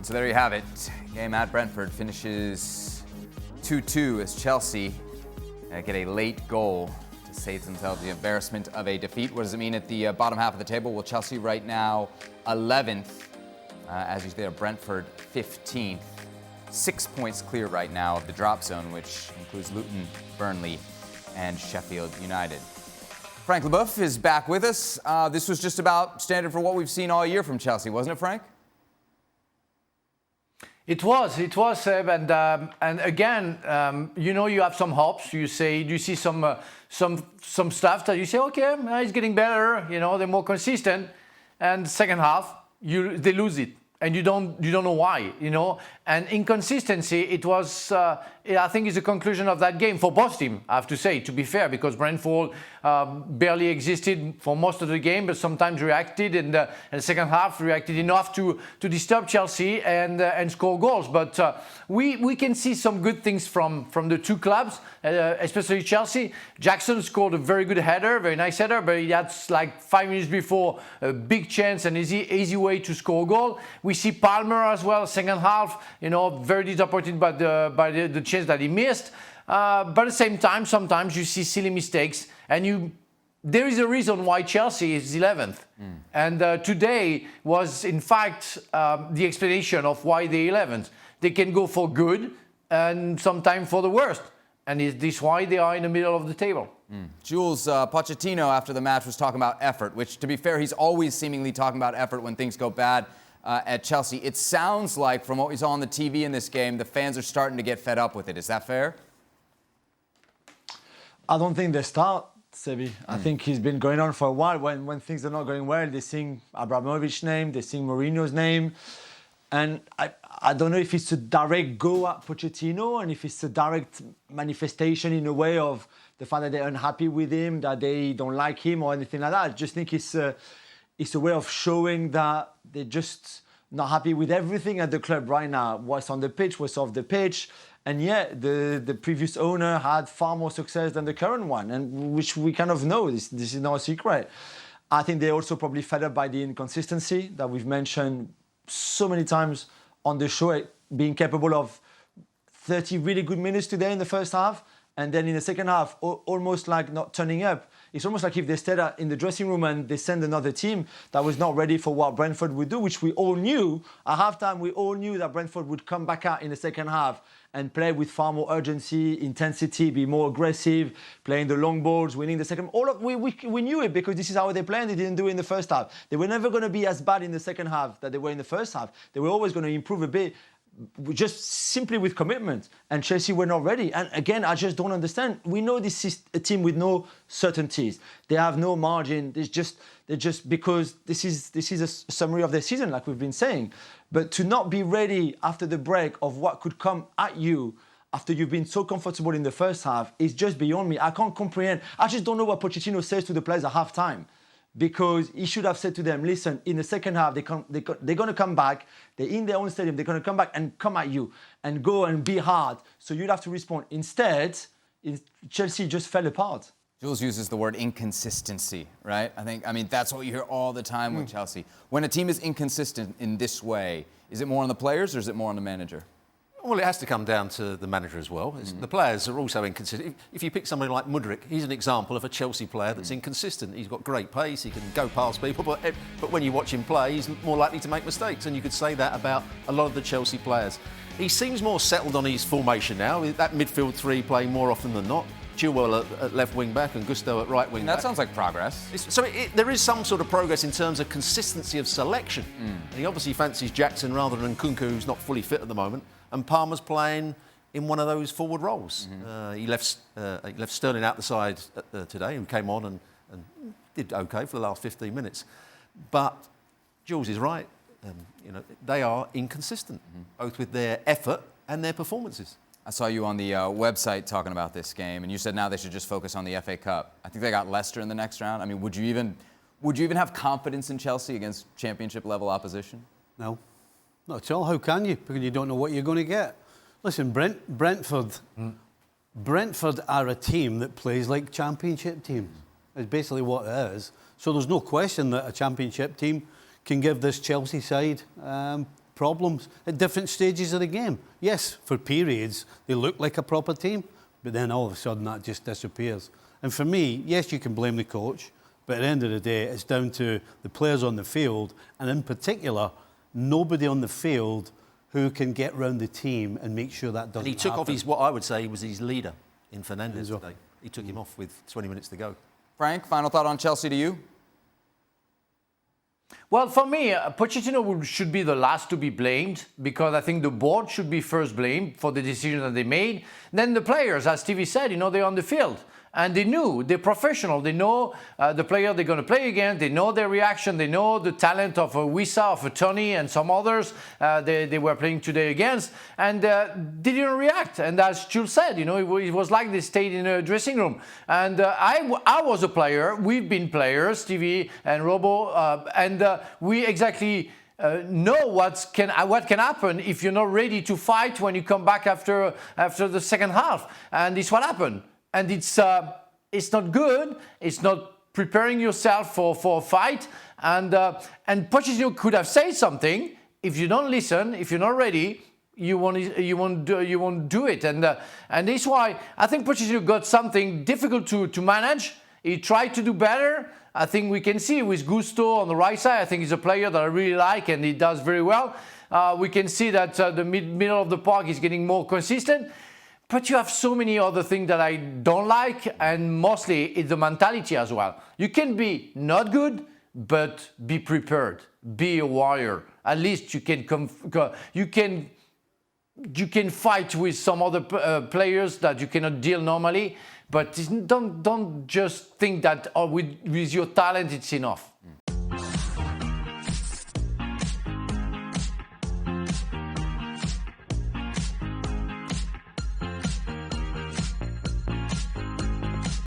So there you have it. Game at Brentford finishes 2-2 as Chelsea get a late goal to save themselves the embarrassment of a defeat. What does it mean at the bottom half of the table? Well, Chelsea right now 11th, as you say, Brentford 15th. 6 points clear right now of the drop zone, which includes Luton, Burnley, and Sheffield United. Frank Leboeuf is back with us. This was just about standard for what we've seen all year from Chelsea, wasn't it, Frank? It was, Seb, and again, you have some hopes. You see some stuff that you say, okay, it's getting better. They're more consistent, and second half, they lose it, and you don't know why. And inconsistency. It was, I think, is the conclusion of that game for both teams. I have to say, to be fair, because Brentford barely existed for most of the game, but sometimes reacted, and the second half reacted enough to disturb Chelsea and score goals. But we can see some good things from the two clubs, especially Chelsea. Jackson scored a very good header, very nice header, but he had like 5 minutes before a big chance and easy way to score a goal. We see Palmer as well, second half, very disappointed by the chance that he missed. But at the same time, sometimes you see silly mistakes, and there is a reason why Chelsea is 11th. And today was, in fact, the explanation of why they're 11th. They can go for good and sometimes for the worst. And is this why they are in the middle of the table? Jules, Pochettino, after the match, was talking about effort, which, to be fair, he's always seemingly talking about effort when things go bad at Chelsea. It sounds like, from what we saw on the TV in this game, the fans are starting to get fed up with it. Is that fair? I don't think they start, Sebi. I think he's been going on for a while. When things are not going well, they sing Abramovich's name, they sing Mourinho's name. And I don't know if it's a direct go at Pochettino and if it's a direct manifestation in a way of the fact that they're unhappy with him, that they don't like him or anything like that. I just think it's a way of showing that they're just not happy with everything at the club right now. What's on the pitch, what's off the pitch. And yet the previous owner had far more success than the current one, and which we kind of know. This is not a secret. I think they're also probably fed up by the inconsistency that we've mentioned so many times on the show, being capable of 30 really good minutes today in the first half, and then in the second half, almost like not turning up. It's almost like if they stayed in the dressing room and they send another team that was not ready for what Brentford would do, which we all knew. At halftime, we all knew that Brentford would come back out in the second half and play with far more urgency, intensity, be more aggressive, playing the long balls, winning the second. We knew it because this is how they play, and they didn't do it in the first half. They were never going to be as bad in the second half that they were in the first half. They were always going to improve a bit, just simply with commitment. And Chelsea were not ready. And again, I just don't understand. We know this is a team with no certainties. They have no margin. They're just because this is a summary of their season, like we've been saying. But to not be ready after the break of what could come at you after you've been so comfortable in the first half is just beyond me. I can't comprehend. I just don't know what Pochettino says to the players at halftime. Because he should have said to them, listen, in the second half, they're going to come back. They're in their own stadium. They're going to come back and come at you and go and be hard. So you'd have to respond. Instead, Chelsea just fell apart. Jules uses the word inconsistency, right? I mean, that's what you hear all the time with Chelsea. When a team is inconsistent in this way, is it more on the players or is it more on the manager? Well, it has to come down to the manager as well. The players are also inconsistent. If you pick somebody like Mudryk, he's an example of a Chelsea player that's inconsistent. He's got great pace, he can go past people, but when you watch him play, he's more likely to make mistakes. And you could say that about a lot of the Chelsea players. He seems more settled on his formation now, with that midfield three playing more often than not. Chilwell at left wing back and Gusto at right wing back. That sounds like progress. There is some sort of progress in terms of consistency of selection. And he obviously fancies Jackson rather than Nkunku, who's not fully fit at the moment. And Palmer's playing in one of those forward roles. He left Sterling out the side today, who came on and did OK for the last 15 minutes. But Jules is right. They are inconsistent, both with their effort and their performances. I saw you on the website talking about this game, and you said now they should just focus on the FA Cup. I think they got Leicester in the next round. I mean, would you even have confidence in Chelsea against championship-level opposition? No, not at all. How can you? Because you don't know what you're going to get. Listen, Brentford are a team that plays like championship teams. It's basically what it is. So there's no question that a championship team can give this Chelsea side problems at different stages of the game. Yes, for periods, they look like a proper team, but then all of a sudden that just disappears. And for me, yes, you can blame the coach, but at the end of the day, it's down to the players on the field, and in particular, nobody on the field who can get round the team and make sure that doesn't And he took happen. off what I would say was his leader in Fernandes today. He took him off with 20 minutes to go. Frank, final thought on Chelsea to you? Well, for me, Pochettino should be the last to be blamed, because I think the board should be first blamed for the decision that they made. Then the players, as Stevie said, they're on the field. And they knew, they're professional, they know the player they're going to play against, they know their reaction, they know the talent of a Wissa, of a Tony and some others they were playing today against, and they didn't react. And as Jules said, it was like they stayed in a dressing room. And I was a player, we've been players, Stevie and Robo, and we exactly know what can happen if you're not ready to fight when you come back after the second half. And it's what happened. And it's not good. It's not preparing yourself for a fight. And Pochettino could have said something. If you don't listen, if you're not ready, you won't do it. And this is why I think Pochettino got something difficult to manage. He tried to do better. I think we can see with Gusto on the right side. I think he's a player that I really like, and he does very well. We can see that the middle of the park is getting more consistent. But you have so many other things that I don't like, and mostly it's the mentality as well. You can be not good, but be prepared. Be a warrior. At least you can fight with some other players that you cannot deal normally. But don't just think that with your talent it's enough.